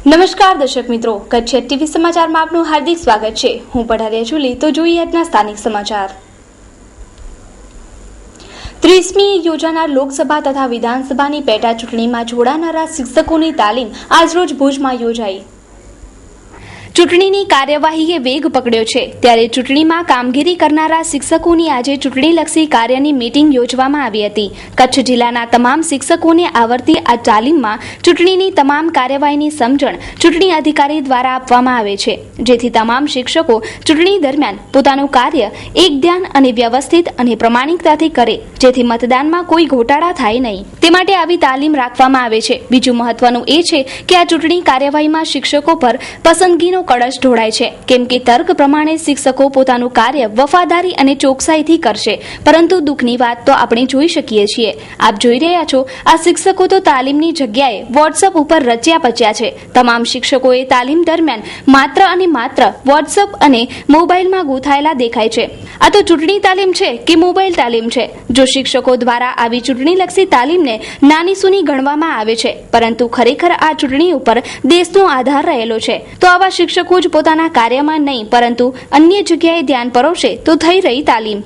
નમસ્કાર દર્શક મિત્રો, કચ્છ ટીવી સમાચારમાં આપનું હાર્દિક સ્વાગત છે। હું પઢારિયા છુલી તો જોઈએ આજના સ્થાનિક સમાચાર। 30મી યોજાનાર લોકસભા તથા વિધાનસભાની પેટા ચૂંટણીમાં જોડાનારા શિક્ષકોની તાલીમ આજરોજ ભુજમાં યોજાઈ। ચૂંટણીની કાર્યવાહીએ વેગ પકડ્યો છે, ત્યારે ચૂંટણીમાં કામગીરી કરનારા શિક્ષકોની આજે ચૂંટણીલક્ષી કાર્યની મીટિંગ યોજવામાં આવી હતી। કચ્છ જિલ્લાના તમામ શિક્ષકોને આવર્તી આ તાલીમમાં ચૂંટણીની તમામ કાર્યવાહીની સમજણ ચૂંટણી અધિકારી દ્વારા આપવામાં આવે છે, જેથી તમામ શિક્ષકો ચૂંટણી દરમિયાન પોતાનું કાર્ય એક ધ્યાન અને વ્યવસ્થિત અને પ્રમાણિકતાથી કરે, જેથી મતદાનમાં કોઈ ગોટાળા થાય નહીં, તે માટે આવી તાલીમ રાખવામાં આવે છે। બીજું મહત્વનું એ છે કે આ ચૂંટણી કાર્યવાહીમાં શિક્ષકો પર પસંદગીનો કળશ ઢોળાય છે, કેમ કે તર્ક પ્રમાણે શિક્ષકો પોતાનું કાર્ય વફાદારી અને ચોકસાઈથી કરશે, પરંતુ દુઃખની વાત તો આપણે જોઈ શકીએ છીએ। આપ જોઈ રહ્યા છો, આ શિક્ષકો તો તાલીમની જગ્યાએ વોટ્સઅપ ઉપર રચ્યા પચ્યા છે। તમામ શિક્ષકોએ તાલીમ દરમિયાન માત્ર અને માત્ર વોટ્સઅપ અને મોબાઈલમાં ગૂંથાયેલા દેખાય છે। આ તો ચૂંટણી તાલીમ છે કે મોબાઈલ તાલીમ છે? જો શિક્ષકો દ્વારા આવી ચૂંટણીલક્ષી તાલીમને નાની સૂની ગણવામાં આવે છે, પરંતુ ખરેખર આ ચૂંટણી ઉપર દેશનો આધાર રહેલો છે, તો આવા શિક્ષકો જ પોતાના કાર્યમાં નહીં પરંતુ અન્ય જગ્યાએ ધ્યાન પરોવશે તો થઈ રહી તાલીમ।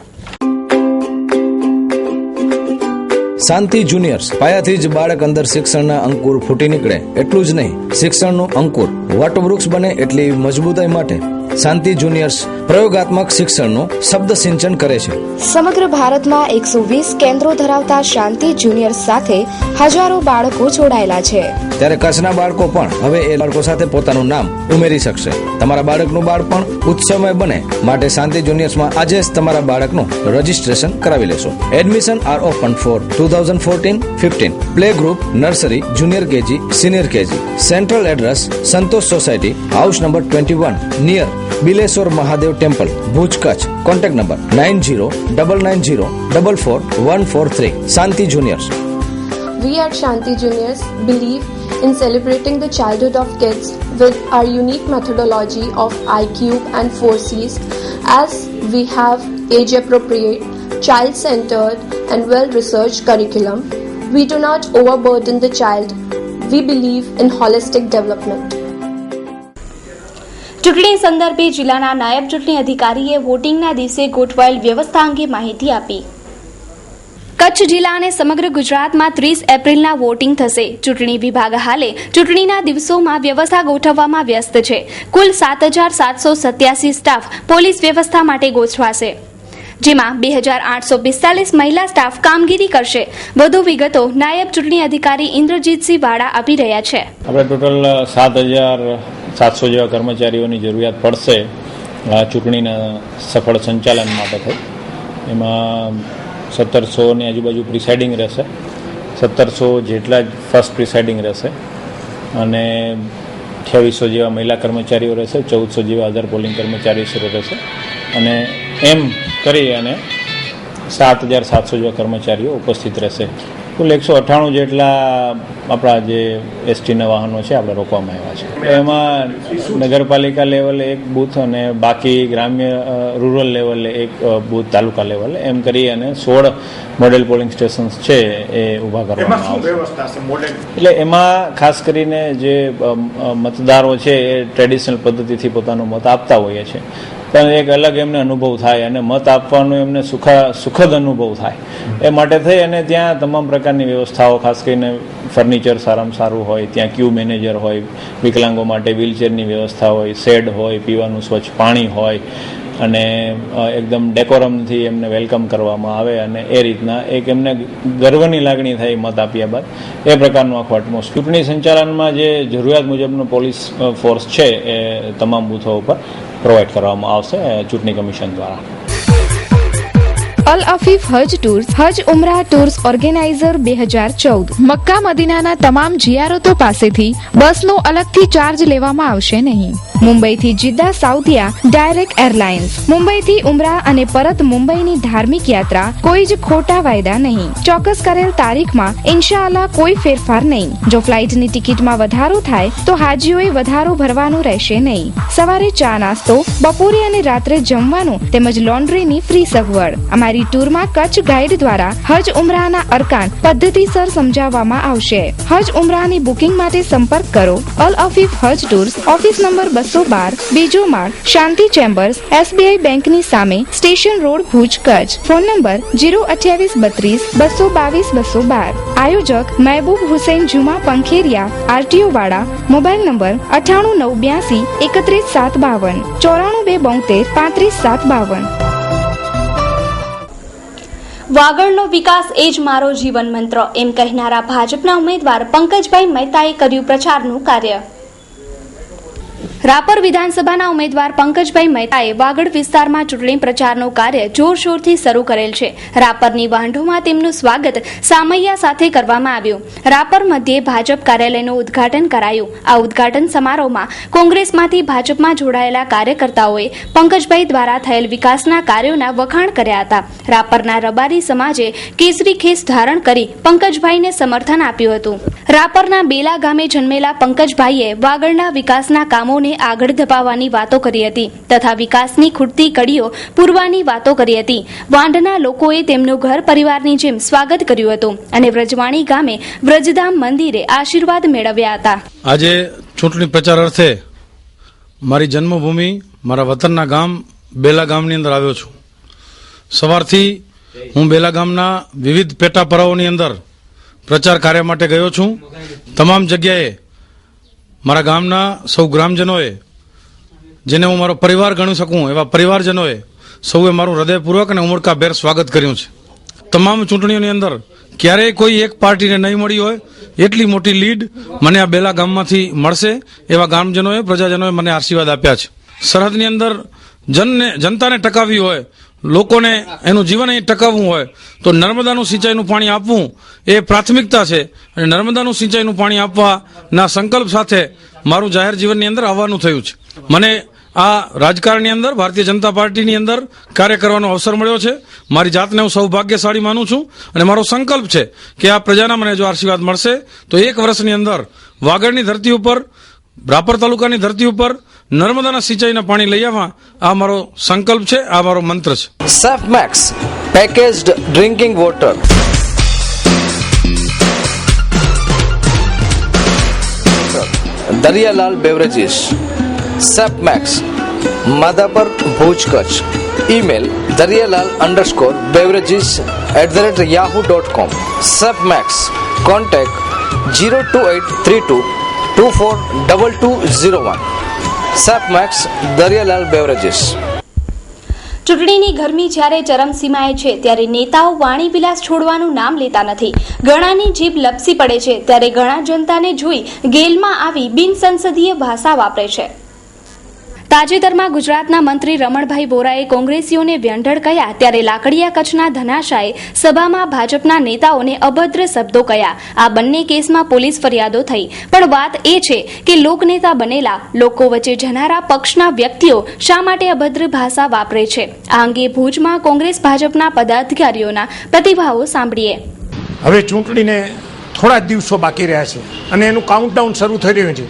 શાંતિ જુનિયર્સ પાયાથી જ બાળક અંદર શિક્ષણના અંકુર ફૂટી નીકળે એટલું જ નહીં, શિક્ષણનું અંકુર વટવૃક્ષ બને એટલી મજબૂતાઈ માટે શાંતિ જુનિયર્સ પ્રયોગાત્મક શિક્ષણનું શબ્દ સિંચન કરે છે। સમગ્ર ભારતમાં 120 કેન્દ્રો ધરાવતા શાંતિ જુનિયર્સ સાથે હજારો બાળકો જોડાયેલા છે, ત્યારે કચ્છના બાળકો પણ હવે એ બાળકો સાથે પોતાનું નામ ઉમેરી શકશે। તમારા બાળકનું બાળપણ ઉત્સવમય બને માટે શાંતિ જુનિયર્સમાં આજે જ તમારા બાળકનું રજીસ્ટ્રેશન કરાવી લેશો। Admission are open for 2014-15 play group, nursery, junior KG, senior KG. Central address Santosh society, house number 21 near Bileshwar Mahadev temple, Bhuj, Kachchh. Contact number 9099044143। Shanti juniors. We at Shanti Juniors believe in celebrating the childhood of kids with our unique methodology of iCube and 4Cs, as we have age-appropriate, child-centered and well-researched curriculum. We do not overburden the child. We believe in holistic development. ચૂંટણી સંદર્ભે જિલ્લાના નાયબ ચૂંટણી અધિકારીએ વોટિંગના દિવસે ગોઠવાયેલ વ્યવસ્થા અંગે માહિતી આપી। કચ્છ જિલ્લા અને સમગ્ર ગુજરાતમાં 30 એપ્રિલના વોટિંગ થશે। ચૂંટણી વિભાગ હાલે ચૂંટણીના દિવસોમાં વ્યવસ્થા ગોઠવવામાં વ્યસ્ત છે। કુલ 7,787 સ્ટાફ પોલીસ વ્યવસ્થા માટે ગોઠવાશે, જેમાં 2,845 મહિલા સ્ટાફ કામગીરી કરશે। વધુ વિગતો નાયબ ચૂંટણી અધિકારી ઇન્દ્રજીતસિંહ વાડા આપી રહ્યા છે। આપણે ટોટલ 7,700 જેવા કર્મચારીઓની જરૂરિયાત પડશે ચૂંટણીના સફળ સંચાલન માટે થઈ। એમાં 1,700ની આજુબાજુ પ્રિસાઇડિંગ રહેશે, 1,700 જેટલા જ ફર્સ્ટ પ્રિસાઇડિંગ રહેશે અને 2,800 જેવા મહિલા કર્મચારીઓ રહેશે, 1,400 જેવા અધર પોલિંગ કર્મચારીઓ રહેશે અને એમ કરી અને 7,700 જેવા કર્મચારીઓ ઉપસ્થિત રહેશે। કુલ 198 જેટલા આપણા જે એસટીના વાહનો છે આપણે રોકવામાં આવ્યા છે। એમાં નગરપાલિકા લેવલે એક બૂથ અને બાકી ગ્રામ્ય રૂરલ લેવલે એક બૂથ, તાલુકા લેવલે, એમ કરી અને 16 મોડેલ પોલિંગ સ્ટેશન્સ છે એ ઊભા કરવામાં આવશે। એટલે એમાં ખાસ કરીને જે મતદારો છે એ ટ્રેડિશનલ પદ્ધતિથી પોતાનો મત આપતા હોઈએ છે, પણ એક અલગ એમને અનુભવ થાય અને મત આપવાનો એમને સુખદ અનુભવ થાય, એ માટે થઈ અને ત્યાં તમામ પ્રકારની વ્યવસ્થાઓ, ખાસ કરીને ફર્નિચર સારામાં સારું હોય, ત્યાં ક્યુ મેનેજર હોય, વિકલાંગો માટે વ્હીલચેરની વ્યવસ્થા હોય, શેડ હોય, પીવાનું સ્વચ્છ પાણી હોય અને એકદમ ડેકોરમથી એમને વેલકમ કરવામાં આવે અને એ રીતના એક એમને ગર્વની લાગણી થાય મત આપ્યા બાદ, એ પ્રકારનું આખું એટમોસ્ફિયર ચૂંટણી સંચાલનમાં જે જરૂરિયાત મુજબનો પોલીસ ફોર્સ છે એ તમામ બૂથો ઉપર પ્રોવાઈડ કરવામાં આવશે ચૂંટણી કમિશન દ્વારા। અલ અફીફ હજ ટૂર્સ, હજ ઉમરા ટૂર્સ ઓર્ગેનાઇઝર 2014। મક્કા મદીનાના તમામ જિયારતો પાસેથી બસનો અલગથી ચાર્જ લેવામાં આવશે નહીં। મુંબઈથી જિદ્દા સાઉથિયા ડાયરેક્ટ એરલાઇન્સ, મુંબઈથી ઉમરા અને પરત મુંબઈની ધાર્મિક યાત્રા, કોઈ જ ખોટા વાયદા નહીં. ચોક્કસ કરેલ તારીખમાં ઇન્શાઅલ્લાહ કોઈ ફેરફાર નહીં. જો ફ્લાઇટની ટિકિટમાં વધારો થાય તો હાજીઓએ વધારો ભરવાનું રહેશે નહીં. સવારે ચા નાસ્તો, બપોરે અને રાત્રે જમવાનું તેમજ લોન્ડ્રીની ફ્રી સગવડ. અમારી ટૂરમાં કચ્છ ગાઈડ દ્વારા હજ ઉમરાના અરકાન પદ્ધતિસર સમજાવવામાં આવશે. હજ ઉમરાની બુકિંગ માટે સંપર્ક કરો અલ અફીફ હજ ટૂર્સ, ઓફિસ નંબર 212, બીજો માળ, શાંતિ ચેમ્બર્સ, SBI બેંકની સામે, station road, Bhuj, Kutch. Phone number 02832 222 212. આયોજક મહેબૂબ હુસૈન જુમા પંખેરિયા, RTO વાળા. Mobile number 9892 31752 94272 35752. વાગડનો વિકાસ એ જ મારો જીવન મંત્ર એમ કહેનારા ભાજપના ઉમેદવાર પંકજભાઈ મહેતાએ કર્યું પ્રચારનું કાર્ય. રાપર વિધાનસભાના ઉમેદવાર પંકજભાઈ મહેતાએ વાગડ વિસ્તારમાં ચૂંટણી પ્રચારનું કાર્ય જોરશોરથી શરૂ કરેલ છે. રાપરની વાંઢોમાં તેમનું સ્વાગત સામૈયા સાથે કરવામાં આવ્યું. રાપર મધ્યે ભાજપ કાર્યાલયનું ઉદ્ઘાટન કરાયું. આ ઉદ્ઘાટન સમારોહમાં કોંગ્રેસમાંથી ભાજપમાં જોડાયેલા કાર્યકર્તાઓએ પંકજભાઈ દ્વારા થયેલ વિકાસના કાર્યોના વખાણ કર્યા હતા. રાપરના રબારી સમાજે કેસરી ખેસ ધારણ કરી પંકજભાઈને સમર્થન આપ્યું હતું. રાપરના બેલા ગામે જન્મેલા પંકજભાઈએ વાગડના વિકાસના કામોને આગળ ધપાવવાની વાતો કરી હતી તથા વિકાસની ખૂટતી કડીઓ પૂરવાની વાતો કરી હતી. વાંઢના લોકોએ તેમનું ઘર પરિવારની જેમ સ્વાગત કર્યું હતું અને વ્રજવાણી ગામે વ્રજધામ મંદિરે આશીર્વાદ મેળવ્યા હતા. આજે ચૂંટણી પ્રચાર અર્થે મારી જન્મભૂમિ મારા વતનના ગામ બેલા ગામની અંદર આવ્યો છું. સવારથી હું બેલા ગામના વિવિધ પેટા પડાવોની અંદર પ્રચાર કાર્ય માટે ગયો છું. તમામ જગ્યાએ મારા ગામના સૌ ગ્રામજનોએ, જેને હું મારો પરિવાર ગણી શકું એવા પરિવારજનોએ સૌએ મારું હૃદયપૂર્વક અને ઉમળકાભેર સ્વાગત કર્યું છે. તમામ ચૂંટણીઓની અંદર ક્યારેય કોઈ એક પાર્ટીને નહીં મળી હોય એટલી મોટી લીડ મને આ બેલા ગામમાંથી મળશે એવા ગામજનોએ, પ્રજાજનોએ મને આશીર્વાદ આપ્યા છે. સરહદની અંદર જનતાને ટકાવવી હોય, લોકોને એનું જીવન અહીં ટકાવવું હોય તો નર્મદાનું સિંચાઈનું પાણી આપવું એ પ્રાથમિકતા છે. અને નર્મદાનું સિંચાઈનું પાણી આપવાના સંકલ્પ સાથે મારું જાહેર જીવનની અંદર આવવાનું થયું છે. મને આ રાજકારણની અંદર ભારતીય જનતા પાર્ટીની અંદર કાર્ય કરવાનો અવસર મળ્યો છે. મારી જાતને હું સૌભાગ્યશાળી માનું છું અને મારો સંકલ્પ છે કે આ પ્રજાના મને જો આશીર્વાદ મળશે તો 1 વર્ષની અંદર વાગડની ધરતી ઉપર, રાપર તાલુકાની ધરતી ઉપર નર્મદાના સિંચાઈના પાણી લઈ આવવા આ મારો સંકલ્પ છે, આ મારો મંત્ર છે. Safe max packaged drinking water. Dariyalal beverages, safe max, Madhapar, Bhuj, Kachchh. Email darialal_beverages@yahoo.com. Safe max, contact 02832 242201. Safe max, Dariyalal beverages. ચૂંટણીની ગરમી જ્યારે ચરમસીમાએ છે ત્યારે નેતાઓ વાણી વિલાસ છોડવાનું નામ લેતા નથી. ઘણાની જીભ લપસી પડે છે ત્યારે ઘણા જનતાને જોઈ ગેલમાં આવી બિનસંસદીય ભાષા વાપરે છે. તાજેતરમાં ગુજરાતના મંત્રી રમણભાઈ બોરાએ કોંગ્રેસીઓને વ્યંઢળ કહ્યા ત્યારે લાકડિયા કચ્છના ધનાશાએ સભામાં ભાજપના નેતાઓને અભદ્ર શબ્દો કહ્યા. આ બંને કેસમાં પોલીસ ફરિયાદો થઈ. પણ વાત એ છે કે લોકનેતા બનેલા, લોકો વચ્ચે જનારા પક્ષના વ્યક્તિઓ શા માટે અભદ્ર ભાષા વાપરે છે? આ અંગે ભુજમાં કોંગ્રેસ ભાજપના પદાધિકારીઓના પ્રતિભાવો સાંભળીએ. હવે ચૂંટણીને થોડા જ દિવસો બાકી રહ્યા છે અને એનું કાઉન્ટડાઉન શરૂ થઈ રહ્યું છે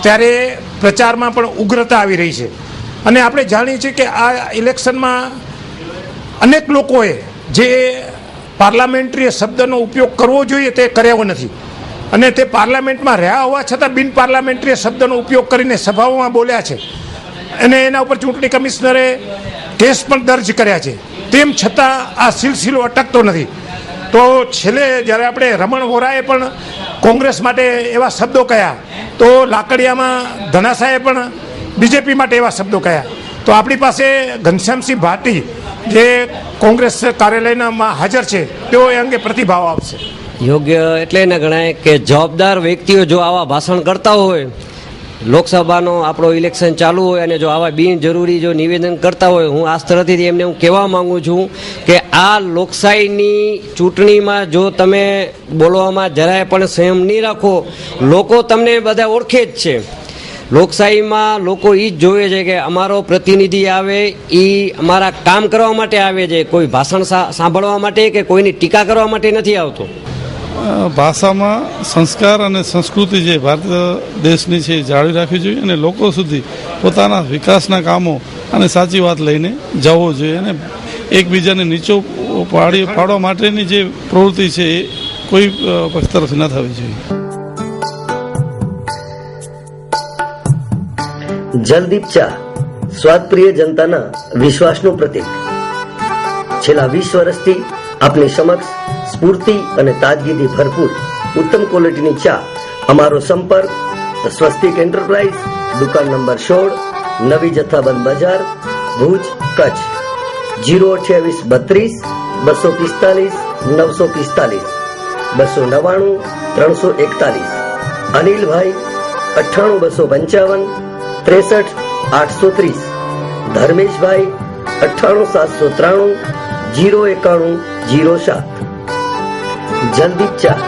ત્યારે પ્રચારમાં પણ ઉગ્રતા આવી રહી છે. અને આપણે જાણીએ છીએ કે આ ઇલેક્શનમાં અનેક લોકોએ જે પાર્લામેન્ટરી શબ્દનો ઉપયોગ કરવો જોઈએ તે કર્યો નથી અને તે પાર્લામેન્ટમાં રહ્યા હોવા છતાં બિન પાર્લામેન્ટરી શબ્દનો ઉપયોગ કરીને સભાઓમાં બોલ્યા છે અને એના ઉપર ચૂંટણી કમિશનરે કેસ પણ દર્જ કર્યા છે. તેમ છતાં આ સિલસિલો અટકતો નથી. તો છેલ્લે જ્યારે આપણે રમણ વોરાએ પણ કોંગ્રેસ માટે એવા શબ્દો કહ્યા તો લાકડિયામાં ધનાશાએ પણ બીજેપી માટે એવા શબ્દો કહ્યા. તો આપણી પાસે ઘનશ્યામસિંહ ભાટી જે કોંગ્રેસ કાર્યાલયમાં હાજર છે તેઓ એ અંગે પ્રતિભાવ આપશે. યોગ્ય એટલે એને ગણાય કે જવાબદાર વ્યક્તિઓ જો આવા ભાષણ કરતા હોય, લોકસભાનો આપણો ઇલેક્શન ચાલુ હોય અને જો આવા બિનજરૂરી જો નિવેદન કરતા હોય, હું આ સ્તરથી એમને હું કહેવા માંગુ છું કે આ લોકશાહીની ચૂંટણીમાં જો તમે બોલવામાં જરાય પણ સંયમ નહીં રાખો, લોકો તમને બધા ઓળખે જ છે. લોકશાહીમાં લોકો એ જ જોવે છે કે અમારો પ્રતિનિધિ આવે એ અમારા કામ કરવા માટે આવે છે, કોઈ ભાષણ સાંભળવા માટે કે કોઈની ટીકા કરવા માટે નથી આવતો. ભાષામાં સંસ્કાર અને સંસ્કૃતિ જે ભારતીય દેશની છે એ જાળવી રાખવી જોઈએ અને લોકો સુધી પોતાના વિકાસના કામો અને સાચી વાત લઈને જવો જોઈએ અને એકબીજાને નીચો પાડવા માટેની જે પ્રવૃત્તિ છે એ કોઈ પક્ષ તરફથી ન થવી જોઈએ. જલદીપ ચા સ્વાદપ્રિય જનતાના વિશ્વાસનું પ્રતીક. છેલ્લા 20 વર્ષથી આપની સમક્ષ સ્ફૂર્તિ અને તાજગીથી ભરપૂર ઉત્તમ ક્વોલિટીની ચા. અમારો સંપર્ક સ્વસ્તિક એન્ટરપ્રાઇઝ, દુકાન નંબર 16, નવી જથ્થાબંધ બજાર, ભુજ, કચ્છ. 02832 245 945 299 341. અનિલભાઈ 98255 63 830. ધર્મેશભાઈ 98793 091 07. જલદીપ ચા.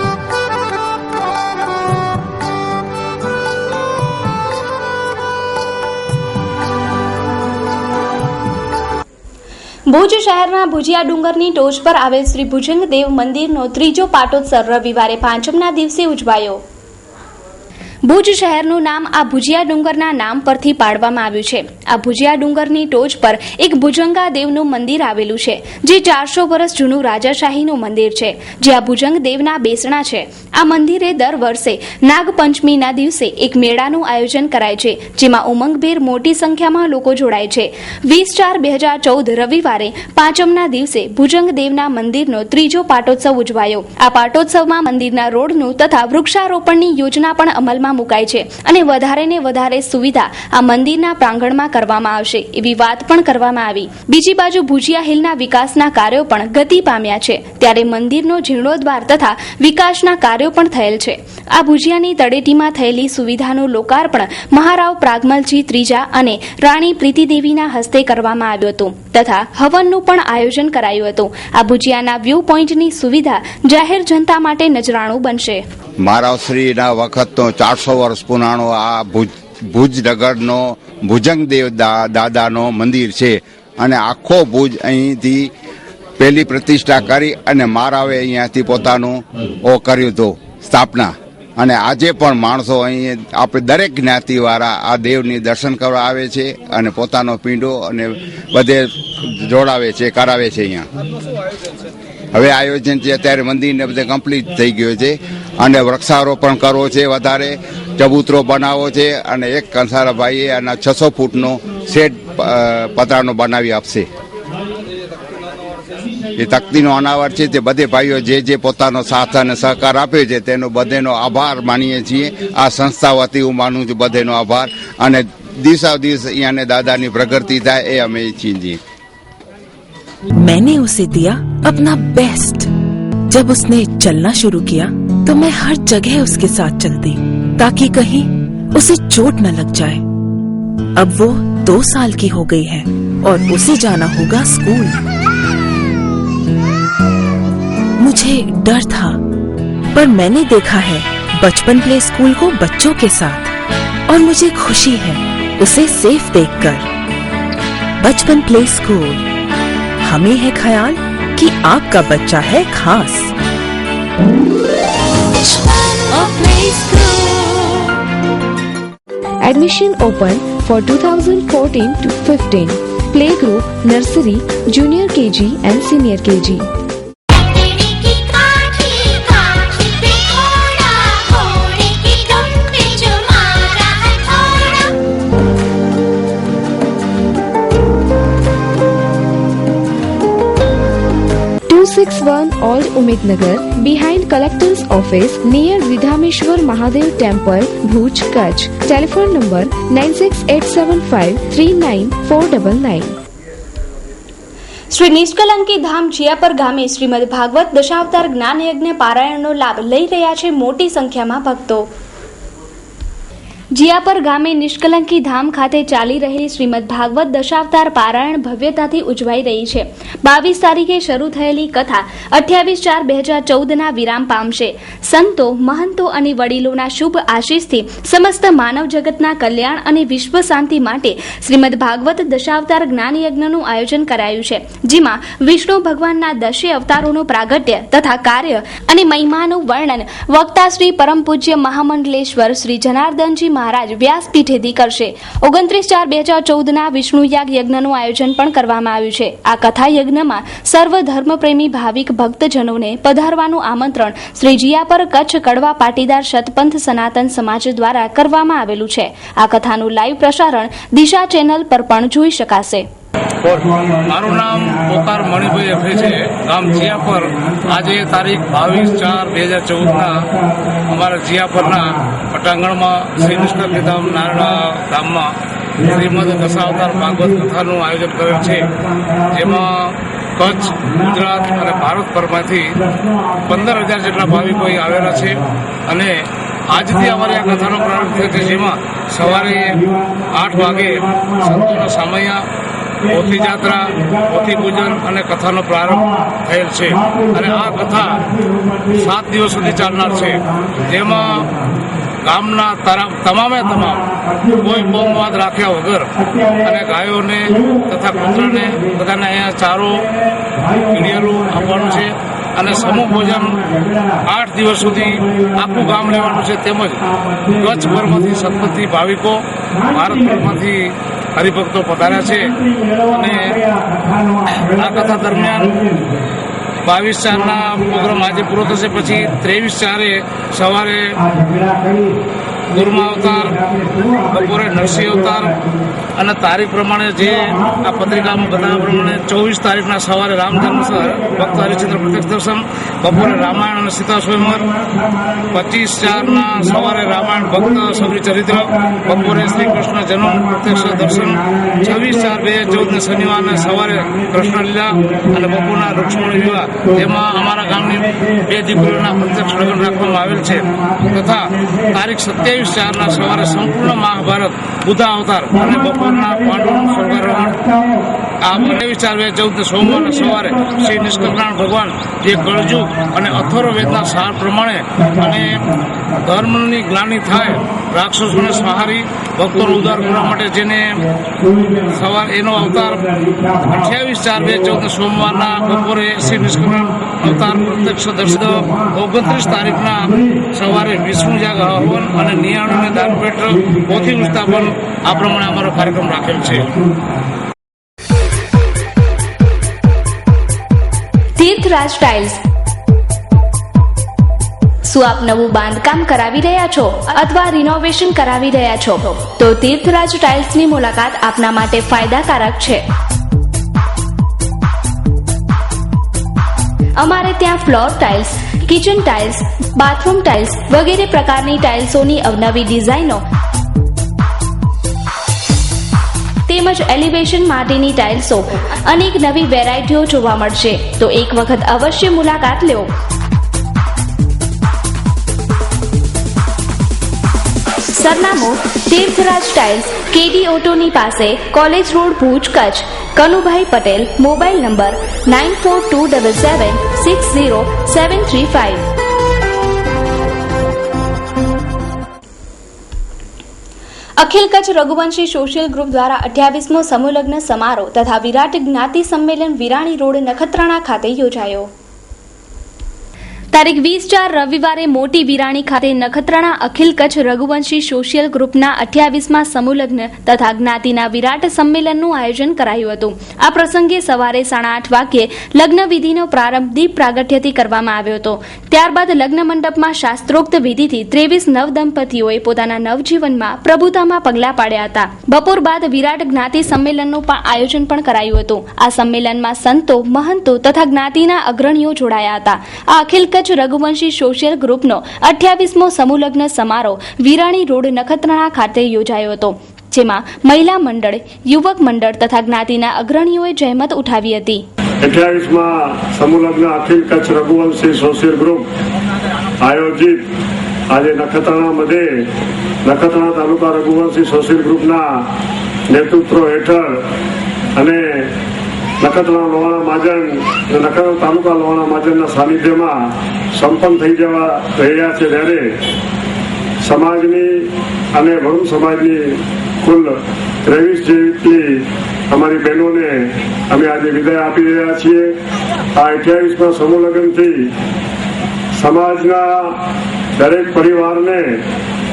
ભુજ શહેરના ભુજિયા ડુંગરની ટોચ પર આવેલ શ્રી ભુજંગ દેવ મંદિરનો ત્રીજો પાટોત્સવ રવિવારે પાંચમના દિવસે ઉજવાયો. ભુજ શહેરનું નામ આ ભુજિયા ડુંગરના નામ પરથી પાડવામાં આવ્યું છે. આ ભુજિયા ડુંગરની ટોચ પર એક ભુજંગા દેવનું મંદિર આવેલું છે, જે 400 વર્ષ જૂનું રાજાશાહીનું મંદિર છે, જે આ ભુજંગ દેવના બેસણા છે. આ મંદિરે દર વર્ષે નાગપંચમીના દિવસે એક મેળાનું આયોજન કરાય છે, જેમાં ઉમંગભેર મોટી સંખ્યામાં લોકો જોડાય છે. 20/4/2014 રવિવારે પાંચમના દિવસે ભુજંગ દેવના મંદિરનો ત્રીજો પાટોત્સવ ઉજવાયો. આ પાટોત્સવમાં મંદિરના રોડનું તથા વૃક્ષારોપણની યોજના પણ અમલમાં મુકાય છે અને વધારે ને વધારે સુવિધા આ મંદિરના પ્રાંગણમાં કરવામાં આવશે એવી વાત પણ કરવામાં આવી. બીજી બાજુ ભુજિયા હિલના વિકાસના કાર્યો પણ ગતિ પામ્યા છે, ત્યારે મંદિરનો જીર્ણોદ્ધાર તથા વિકાસના કાર્યો પણ થયેલ છે. આ ભુજિયાની તળેટીમાં થયેલી સુવિધાનું લોકાર્પણ મહારાવ પ્રાગમલજી ત્રીજા અને રાણી પ્રીતિદેવીના હસ્તે કરવામાં આવ્યું હતું તથા હવનનું પણ આયોજન કરાયું હતું. આ ભુજિયાના વ્યૂ પોઈન્ટની સુવિધા જાહેર જનતા માટે નજરાણું બનશે. મહારાવશ્રીના વખતનો 400 વર્ષ પુરાણો આ ભુજ નગરનો ભુજંગદેવ દાદાનો મંદિર છે અને આખો ભુજ અહીંથી પહેલી પ્રતિષ્ઠા કરી અને મહારાવે અહીંયાથી પોતાનું કર્યું હતું સ્થાપના. અને આજે પણ માણસો અહીં આપણે દરેક જ્ઞાતિવાળા આ દેવની દર્શન કરવા આવે છે અને પોતાનો પીંડો અને બધે જોડાવે છે, કરાવે છે. અહીંયા હવે આયોજન છે અત્યારે મંદિરને બધે કમ્પ્લીટ થઈ ગયું છે અને વૃક્ષારોપણ કરવો છે, વધારે ચબૂતરો બનાવવો છે અને એક કંસારાભાઈએ આના 600 ફૂટનો શેડ પતરાનો બનાવી આપશે. એ તકતીનો અનાવર છે તે બધે ભાઈઓ જે પોતાનો સાથ અને સહકાર આપ્યો છે તેનો બધેનો આભાર માનીએ છીએ. આ સંસ્થા વતી હું માનું છું બધેનો આભાર અને દિવસા દિવસ અહીંયા દાદાની પ્રગતિ થાય એ અમે ઈચ્છીએ છીએ. मैंने उसे दिया अपना बेस्ट. जब उसने चलना शुरू किया तो मैं हर जगह उसके साथ चलती ताकि कहीं उसे चोट न लग जाए. अब वो 2 साल की हो गई है और उसे जाना होगा स्कूल. मुझे डर था पर मैंने देखा है बचपन प्ले स्कूल को बच्चों के साथ और मुझे खुशी है उसे सेफ देखकर. बचपन प्ले स्कूल, हमें है ख्याल कि आपका बच्चा है खास. Admission open for 2014 to 15. Play group, nursery, junior KG and senior KG. Old Umidnagar, behind Collector's Office, near Vidhameshwar Mahadev Temple, Bhuj, Kutch. Telephone number 9687539499. Shri નિષ્કલંકી ધામ જીયાપર ગામે શ્રીમદ ભાગવત દશાવતાર જ્ઞાન યજ્ઞ પારાયણનો લાભ લઈ રહ્યા છે મોટી સંખ્યામાં ભક્તો. જીયાપર ગામે નિષ્કલંકી ધામ ખાતે ચાલી રહેલી શ્રીમદ ભાગવત દશાવતાર પારાયણ ભવ્યતાથી ઉજવાઈ રહી છે. 22 તારીખે શરૂ થયેલી કથા 28/4/2014 વિરામ પામશે. સંતો, મહંતો અને વડીલોના શુભ આશીષથી સમસ્ત માનવ જગતના કલ્યાણ અને વિશ્વ શાંતિ માટે શ્રીમદ ભાગવત દશાવતાર જ્ઞાન યજ્ઞનું આયોજન કરાયું છે, જેમાં વિષ્ણુ ભગવાનના 10 અવતારોનું પ્રાગટ્ય તથા કાર્ય અને મહિમાનું વર્ણન વક્તા શ્રી પરમ પૂજ્ય મહામંડલેશ્વર શ્રી જનાર્દનજી મહારાજ વ્યાસપીઠેથી કરશે. 29/4/2014 વિષ્ણુ યાગ યજ્ઞનું આયોજન પણ કરવામાં આવ્યું છે. આ કથા યજ્ઞમાં સર્વ ધર્મપ્રેમી ભાવિક ભક્તજનોને પધારવાનું આમંત્રણ શ્રી જીયાપર કચ્છ કડવા પાટીદાર શતપંથ સનાતન સમાજ દ્વારા કરવામાં આવેલું છે. આ કથાનું લાઈવ પ્રસારણ દિશા ચેનલ પર પણ જોઈ શકાશે. મારું નામ પોકાર મણિભાઈ એફે છે, ગામ જીયાપર. આજે તારીખ 22/4/2014 અમારા જીયાપરના પટાંગણમાં શ્રી નિષ્કલંકી નારાયણ ધામમાં શ્રીમદ દશાવતાર ભાગવત કથાનું આયોજન કરેલ છે, જેમાં કચ્છ, ગુજરાત અને ભારતભરમાંથી 15,000 જેટલા ભાવિકો આવેલા છે. અને આજથી અમારી આ કથાનો પ્રારંભ થયો છે, જેમાં સવારે 8 વાગે સંતોના સામૈયા, પોથી જાત્રા, પોથી પૂજન અને કથાનો પ્રારંભ થયેલ છે. અને આ કથા 7 દિવસ સુધી ચાલનાર છે, જેમાં ગામના તમામે તમામ કોઈ બોમવાદ રાખ્યા વગર અને ગાયોને તથા કૂતરાને બધાને અહીંયા ચારો, પીડિયેલું આપવાનું છે. અને સમૂહ ભોજન 8 દિવસ સુધી આખું ગામ લેવાનું છે. તેમજ કચ્છભરમાંથી સતપથી ભાવિકો, ભારતભરમાંથી હરિભક્તો પધાર્યા છે. અને આ કથા દરમિયાન 22/4 પ્રોગ્રામ આજે પૂરો થશે. પછી 23/4 સવારે કુર્મા અવતાર, બપોરે નરસિંહ અવતાર અને તારીખ પ્રમાણે જે આ પત્રિકામાં બતાવ્યા પ્રમાણે 24 તારીખના સવારે રામ જન્મ ભક્ત હરિશ્ચંદ્ર પ્રત્યક્ષ દર્શન, બપોરે રામાયણ અને સીતા સ્વયંવર, 25/4 સવારે રામાયણ ભક્ત સૌરી ચરિત્ર, બપોરે શ્રી કૃષ્ણ જન્મ પ્રત્યક્ષ દર્શન, 26/4/2014 શનિવારને સવારે કૃષ્ણલીલા અને બપોરના રૂક્ષ્મણી વિવાહ, જેમાં અમારા ગામની 2 દીકરીઓના પ્રત્યક્ષ લગ્ન રાખવામાં આવેલ છે. તથા તારીખ 27/4 સવારે સંપૂર્ણ મહાભારત, બુદ્ધા અવતાર અને બપોરના પાંડવોનું સ્વર્ગારોહણ. આ 28/4/2014 સોમવારના સવારે શ્રી નિષ્કલનારાયણ ભગવાન જે કળજુગ અને અથર્વવેદના સાર પ્રમાણે અને ધર્મની ગ્લાનિ થાય, રાક્ષસોને સંહારી ભક્તોનો ઉદ્ધાર કરવા માટે જેને સવાર એનો અવતાર 28/4/2014 સોમવારના બપોરે શ્રી નિષ્કલનારાયણ અવતાર પ્રત્યક્ષ દર્શન, 29 તારીખના સવારે વિષ્ણુ યાગ હવન અને નિયાણોને દાનપેટ, પોથી ઉત્સ્થાપન, આ પ્રમાણે અમારો કાર્યક્રમ રાખેલ છે. તીર્થરાજ ટાઇલ્સ. શું આપ નવું બાંધકામ કરાવી રહ્યા છો અથવા રિનોવેશન કરાવી રહ્યા છો? તો તીર્થરાજ ટાઇલ્સની મુલાકાત આપના માટે ફાયદાકારક છે. અમારે ત્યાં floor tiles, kitchen tiles, bathroom tiles વગેરે પ્રકારની ટાઇલ્સોની અવનવી ડિઝાઇનો તેમજ એલિવેશન માટેની ટાઇલ્સો અનેક નવી વેરાયટીઓ જોવા મળશે. તો એક વખત અવશ્ય મુલાકાત લો. સરનામું: તીર્થરાજ ટાઇલ્સ, કેડી ઓટોની પાસે, college road, Bhuj, Kutch. Kanubhai Patel. Mobile number 9427760735. અખિલ કચ્છ રઘુવંશી સોશિયલ ગ્રુપ દ્વારા 28મો સમૂહલગ્ન સમારોહ તથા વિરાટ જ્ઞાતિ સંમેલન વિરાણી રોડ, નખત્રાણા ખાતે યોજાયો. તારીખ 20/4 રવિવારે મોટી વિરાણી ખાતે નખત્રાણા અખિલ કચ્છ રઘુવંશી સોશિયલ ગ્રુપના 28મા સમૂહલગ્ન તથા જ્ઞાતિના વિરાટ સંમેલનનું આયોજન કરાયું હતું. આ પ્રસંગે સવારે 8:30 વાગ્યે લગ્ન વિધિનો પ્રારંભ દીપ પ્રાગટ્યથી કરવામાં આવ્યો હતો. ત્યારબાદ લગ્ન મંડપમાં શાસ્ત્રોક્ત વિધિથી 23 નવદંપતીઓએ પોતાના નવજીવનમાં પ્રભુતામાં પગલાં પાડ્યા હતા. બપોર બાદ વિરાટ જ્ઞાતિ સંમેલનનું પણ આયોજન પણ કરાયું હતું. આ સંમેલનમાં સંતો, મહંતો તથા જ્ઞાતિના અગ્રણીઓ જોડાયા હતા. આ અખિલ કચ્છ રઘુવંશી સોશિયલ ગ્રુપનો 28મો સમૂહલગ્ન સમારોહ વિરાણી રોડ, નખત્રાણા ખાતે યોજાયો હતો, જેમાં મહિલા મંડળ, યુવક મંડળ તથા જ્ઞાતિના અગ્રણીઓએ જહેમત ઉઠાવી હતી. 28મા સમૂહલગ્ન અખિલ કચ્છ રઘુવંશી સોશિયલ ગ્રુપ આયોજિત આજે નખત્રાણાमध्ये નખત્રાણા તાલુકા રઘુવંશી સોશિયલ ગ્રુપના નેતૃત્વ હેઠળ અને નખત્રાણા લોહાણા મહાજન નખત્રાણા તાલુકા લોહાણા મહાજનના સાનિધ્યમાં સંપન્ન થઈ જવા રહ્યા છે, ત્યારે સમાજની અને વરુણ સમાજની કુલ 23 જેટલી અમારી બહેનોને અમે આજે વિદાય આપી રહ્યા છીએ. આ 28મા સમૂહ લગ્નથી સમાજના દરેક પરિવારને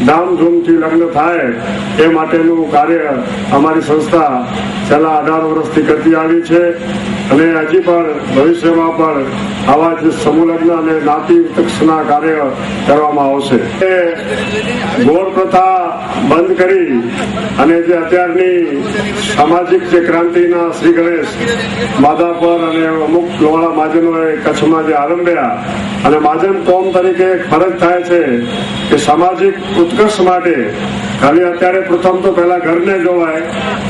ધામધૂમથી લગ્ન થાય એ માટેનું કાર્ય અમારી સંસ્થા છેલ્લા 18 વર્ષથી કરતી આવી છે અને હજી પણ ભવિષ્યમાં પણ આવા જ સમૂહ લગ્ન અને નાતી ઉત્કર્ષના કાર્ય કરવામાં આવશે. ગોળ પ્રથા બંધ કરી અને જે અત્યારની સામાજિક જે ક્રાંતિના શ્રી ગણેશ માધાપર અને અમુક લોહાણા મહાજનોએ કચ્છમાં જે આરંભ્યા અને મહાજન કોમ તરીકે એક ફરજ થાય છે કે સામાજિક ઉત્કર્ષ માટે ખાલી અત્યારે પ્રથમ તો પહેલા ઘરને જોવાય,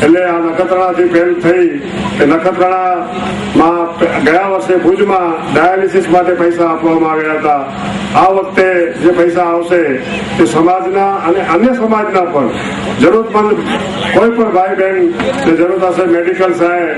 એટલે આ નખત્રાણાથી પહેલ થઈ કે નખત્રાણામાં ગયા વર્ષે ભુજમાં ડાયાલિસિસ માટે પૈસા આપવામાં આવ્યા હતા. આ વખતે જે પૈસા આવશે તે સમાજના અને અન્ય સમાજના પણ જરૂરતમંદ કોઈ પણ ભાઈ બહેન ને જરૂર હશે, મેડિકલ સહાય,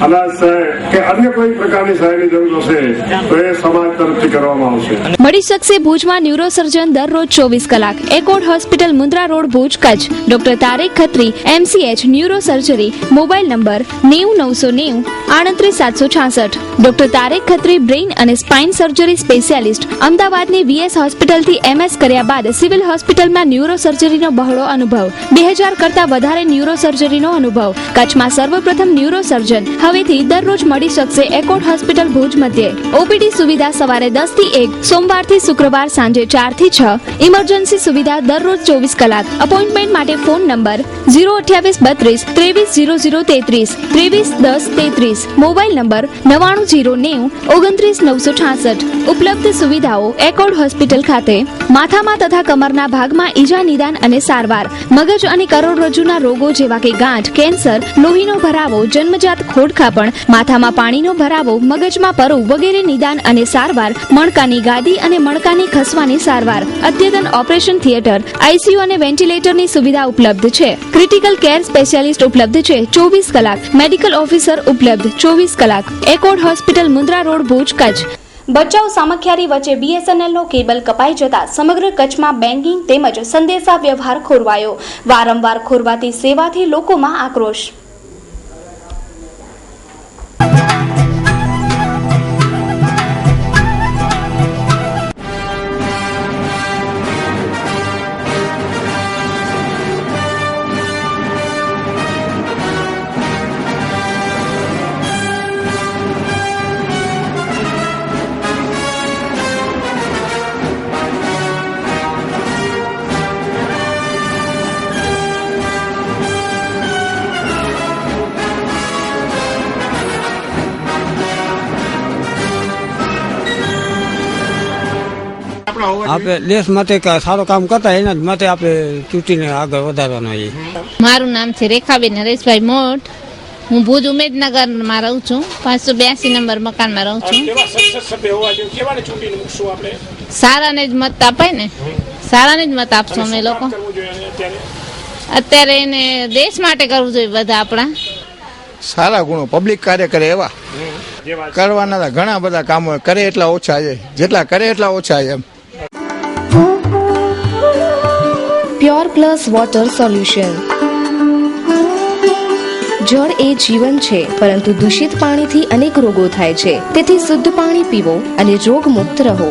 અનાજ સહાય કે અન્ય કોઈ પ્રકારની સહાયની જરૂર હશે તો એ સમાજ તરફથી કરવામાં આવશે. મળી શકશે ભુજમાં ન્યુરોસર્જન દરરોજ 24 કલાક. Accord hospital Mundra road Bhuj Kutch. Doctor Tarek Khatri MCH neuro surgery. Mobile number 90 990 38 766. Doctor Tarek Khatri brain અને સ્પાઇન સર્જરી સ્પેશિયાલિસ્ટ. અમદાવાદની VS હોસ્પિટલથી MS કર્યા બાદ સિવિલ હોસ્પિટલમાં ન્યુરો સર્જરીનો બહોળો અનુભવ. 2000 કરતા વધારે ન્યુરો સર્જરીનો અનુભવ. કચ્છમાં સર્વપ્રથમ ન્યુરો સર્જન. હવેથી દરરોજ મળી શકશે એકોર્ડ હોસ્પિટલ ભુજ મધ્યે. OPD સુવિધા સવારે 10 થી 1, સોમવારથી શુક્રવાર સાંજે 4 થી 6. ઇમરજન્સી સુવિધા દરરોજ 24 કલાક. અપોઇન્ટમેન્ટ માટે ફોન નંબર 02832 230033 231033. Mobile number 99090 29966. ઉપલબ્ધ સુવિધાઓ એકોર્ડ હોસ્પિટલ ખાતે. માથામાં તથા કમરના ભાગમાં ઈજા નિદાન અને સારવાર. મગજ અને કરોડરજ્જુના રોગો જેવા કે ગાંઠ, કેન્સર, લોહીનો ભરાવો, જન્મજાત ખોડખાપણ, માથામાં પાણીનો ભરાવો, મગજમાં પરુ વગેરે નિદાન અને સારવાર. મણકાની ગાદી અને મણકાની ખસવાની સારવાર. અદ્યતન ઓપરેશન થિયેટર, ICU અને વેન્ટિલેટરની સુવિધા ઉપલબ્ધ છે. ક્રિટિકલ કેર સ્પેશિયાલિસ્ટ ઉપલબ્ધ છે 24 કલાક. મેડિકલ ઓફિસર ઉપલબ્ધ 24 કલાક. Accord hospital Mundra road Bhuj Kutch. Bhachau Samakhiyari વચ્ચે BSNLનો કેબલ કપાઈ જતા સમગ્ર કચ્છમાં બેન્કિંગ તેમજ સંદેશા વ્યવહાર ખોરવાયો. વારંવાર ખોરવાતી સેવાથી લોકોમાં આક્રોશ. આપણે દેશ માટે સારું કામ કરતા એના જ માટે આપણે ચૂંટીને આગળ વધારવાના છે. મારું નામ છે રેખાબેન હરેશભાઈ મોટ. હું ભુજ ઉમેદનગરમાં રહું છું. 582 નંબર મકાનમાં રહું છું. સારાને જ મત અપાય ને, સારાને જ મત આપશું અમે લોકો. અત્યારે એને દેશ માટે કરવું જોઈએ. બધા આપણા સારા ગુણો પબ્લિક કાર્ય કરે એવા કરવાના ઘણા બધા કામો કરે એટલા ઓછા છે, જેટલા કરે એટલા ઓછા છે. Pure plus water solution. જળ એ જીવન છે, પરંતુ દૂષિત પાણીથી અનેક રોગો થાય છે. તેથી શુદ્ધ પાણી પીવો અને રોગ મુક્ત રહો.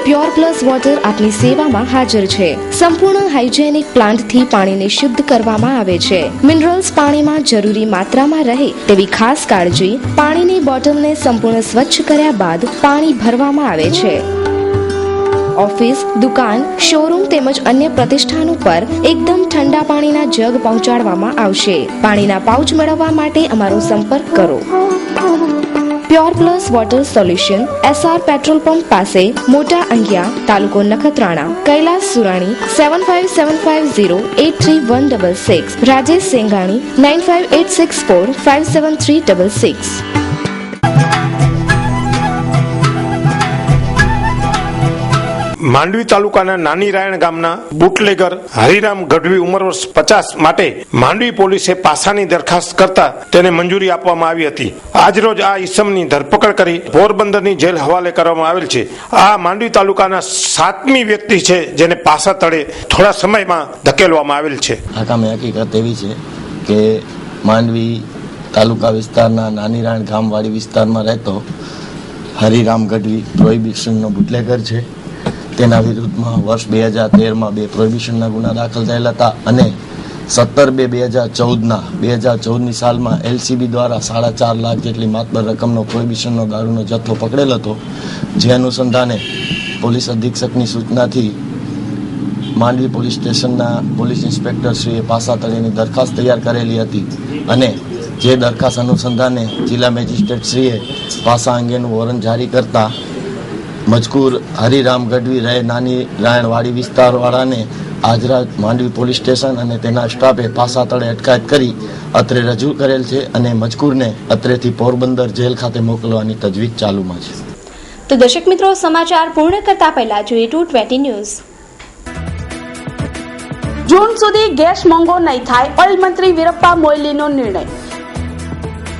પ્યોર પ્લસ વોટર આપની સેવામાં હાજર છે. સંપૂર્ણ હાઇજેનિક પ્લાન્ટથી પાણીને શુદ્ધ કરવામાં આવે છે. મિનરલ્સ પાણીમાં જરૂરી માત્રામાં રહે તેવી ખાસ કાળજી. પાણીની બોટલને સંપૂર્ણ સ્વચ્છ કર્યા બાદ પાણી ભરવામાં આવે છે. ઓફિસ, દુકાન, શોરૂમ તેમજ અન્ય પ્રતિષ્ઠાન ઉપર એકદમ ઠંડા પાણીના જગ પહોંચાડવામાં આવશે. પાણીના પાઉચ મેળવવા માટે અમારો સંપર્ક કરો. Pure plus water solution, SR petrol pump પાસે, મોટા અંગિયા, તાલુકો નખત્રાણા. કૈલાસ સુરાણી 7575083166. રાજેશ સેંગાણી 9586457366. માંડવી તાલુકાના નાની રાયણ ગામના બુટલેગર હરિરામ ગઢવી ઉંમર વર્ષ 50 માટે માંડવી પોલીસે પાસાની દરખાસ્ત કરતા તેને મંજૂરી આપવામાં આવી હતી. આજરોજ આ ઈસમની ધરપકડ કરી પોરબંદરની જેલ હવાલે કરવામાં આવેલ છે. આ માંડવી તાલુકાના 7મી વ્યક્તિ છે જેને પાસા તળે થોડા સમયમાં ધકેલવામાં આવેલ છે. હકીકત એવી છે કે માંડવી તાલુકા વિસ્તારના નાની રાયણ ગામવાડી વિસ્તારમાં રહેતો હરિરામ ગઢવી પ્રોહિબિશનનો બુટલેગર છે. તેના વિરુદ્ધમાં વર્ષ 2013માં 2 પ્રોહિબિશનના ગુના દાખલ થયેલા હતા અને 17/2/2014ની સાલમાં LCB દ્વારા 4.5 લાખ જેટલી માતબર રકમનો પ્રોહિબિશનનો દારૂનો જથ્થો પકડેલ હતો. જે અનુસંધાને પોલીસ અધિક્ષકની સૂચનાથી માંડવી પોલીસ સ્ટેશનના પોલીસ ઇન્સ્પેક્ટરશ્રીએ પાસા તળેની દરખાસ્ત તૈયાર કરેલી હતી અને જે દરખાસ્ત અનુસંધાને જિલ્લા મેજિસ્ટ્રેટશ્રીએ પાસા અંગેનું વોરંટ જારી કરતા મજકૂર હરિરામ ગઢવી રહે નાની રાયણવાડી વિસ્તારવાળાને આજરા માંડવી પોલીસ સ્ટેશન અને તેના સ્ટાફે પાસા તળે અટકાયત કરી અત્રે રજૂ કરેલ છે અને મજકૂરને અત્રેથી પોરબંદર જેલ ખાતે મોકલવાની તજવીજ ચાલુમાં છે. તો દર્શક મિત્રો, સમાચાર પૂર્ણ કરતા પહેલા જોઈએ 220 ન્યૂઝ. જૂન સુધી ગેસ મોંઘો નહીં થાય, ઓઇલ મંત્રી વીરપ્પા મોઇલીનો નિર્ણય.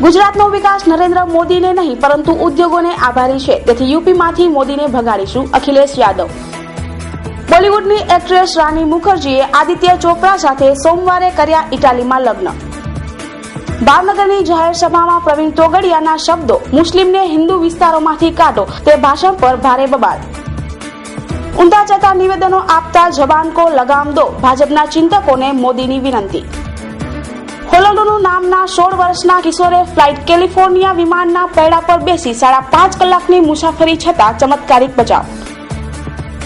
ગુજરાતનો વિકાસ નરેન્દ્ર મોદીને નહીં પરંતુ ઉદ્યોગોને આભારી છે, તેથી યુપીમાંથી મોદીને ભગાડીશું, અખિલેશ યાદવ. બોલિવૂડની એક્ટ્રેસ રાની મુખર્જીએ આદિત્ય ચોપરા સાથે સોમવારે કર્યા ઇટાલીમાં લગ્ન. ભાવનગરની જાહેર સભામાં પ્રવીણ તોગડિયાના શબ્દો મુસ્લિમને હિન્દુ વિસ્તારોમાંથી કાઢો તે ભાષણ પર ભારે બબાલ. ઊંધા જતા નિવેદનો આપતા જબાન કો લગામ દો, ભાજપના ચિંતકોને મોદીની વિનંતી. હોલન્ડોનું નામના 16 વર્ષના કિશોરે ફ્લાઇટ કેલિફોર્નિયા વિમાનના પૈડા પર બેસી 5.5 કલાકની મુસાફરી છતાં ચમત્કારિક બચાવ.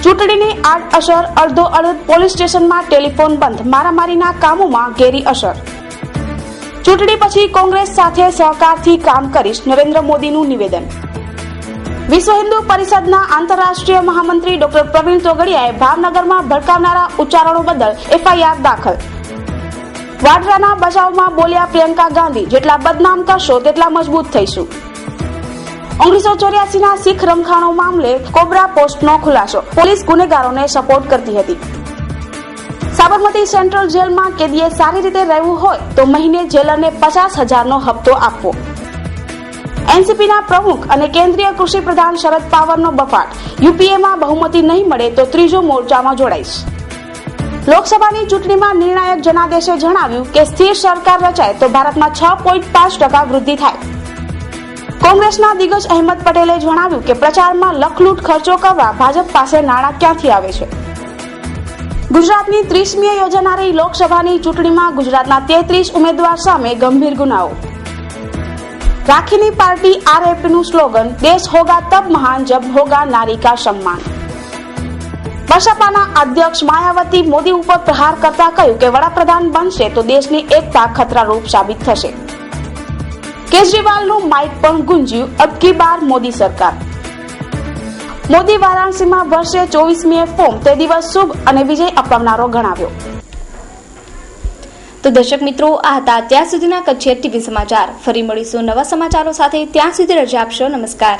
ચૂંટણીની આડઅસર, અડધો અડધ પોલીસ સ્ટેશનમાં ટેલિફોન બંધ, મારામારીના કામોમાં ઘેરી અસર. ચૂંટણી પછી કોંગ્રેસ સાથે સહકારથી કામ કરીશ, નરેન્દ્ર મોદીનું નિવેદન. વિશ્વ હિન્દુ પરિષદના આંતરરાષ્ટ્રીય મહામંત્રી ડોક્ટર પ્રવીણ તોગડિયાએ ભાવનગરમાં ભડકાવનારા ઉચ્ચારણો બદલ FIR દાખલ. વાડરાના બચાવમાં બોલ્યા પ્રિયંકા ગાંધી, જેટલા બદનામ કરશો તેટલા મજબૂત થઈશું. 1984ના શીખ રમખાણો મામલે કોબરા પોસ્ટનો ખુલાસો, પોલીસ ગુનેગારોને સપોર્ટ કરતી હતી. સાબરમતી સેન્ટ્રલ જેલમાં કેદીએ સારી રીતે રહેવું હોય તો મહિને જેલરને 50,000નો હપ્તો આપવો. એનસીપીના પ્રમુખ અને કેન્દ્રીય કૃષિ પ્રધાન શરદ પવારનો બફાટ, યુપીએમાં બહુમતી નહીં મળે તો ત્રીજો મોરચામાં જોડાઈશ. લોકસભાની ચૂંટણીમાં નિર્ણાયક જનાદેશે જણાવ્યું કે સ્થિર સરકાર રચાય તો ભારતમાં 6.5% વૃદ્ધિ થાય. કોંગ્રેસના દિગ્ગજ અહેમદ પટેલે જણાવ્યું કે પ્રચારમાં લખલૂટ ખર્ચો કરવા ભાજપ પાસે નાણાં ક્યાંથી આવે છે. ગુજરાતની 30મીએ યોજાનારી લોકસભાની ચૂંટણીમાં ગુજરાતના 33 ઉમેદવાર સામે ગંભીર ગુનાઓ. રાખીની પાર્ટી RAPનું સ્લોગન, દેશ હોગા તબ મહાન જબ હોગા નારી કા સન્માન. બસપાના અધ્યક્ષ માયાવતી મોદી ઉપર પ્રહાર કરતા કહ્યું કે વડાપ્રધાન બનશે તો દેશની એકતા ખતરારૂપ સાબિત થશે. કેજરીવાલનું માઇક પણ ગુંજ્યું, અબકી બાર મોદી સરકાર. મોદી વારાણસીમાં ભરશે 24મીએ ફોર્મ, તે દિવસ શુભ અને વિજય અપાવનારો ગણાવ્યો. તો દર્શક મિત્રો, આ હતા અત્યાર સુધીના કચ્છ ટીવી સમાચાર. ફરી મળીશું નવા સમાચારો સાથે. ત્યાં સુધી રજા આપશો. નમસ્કાર.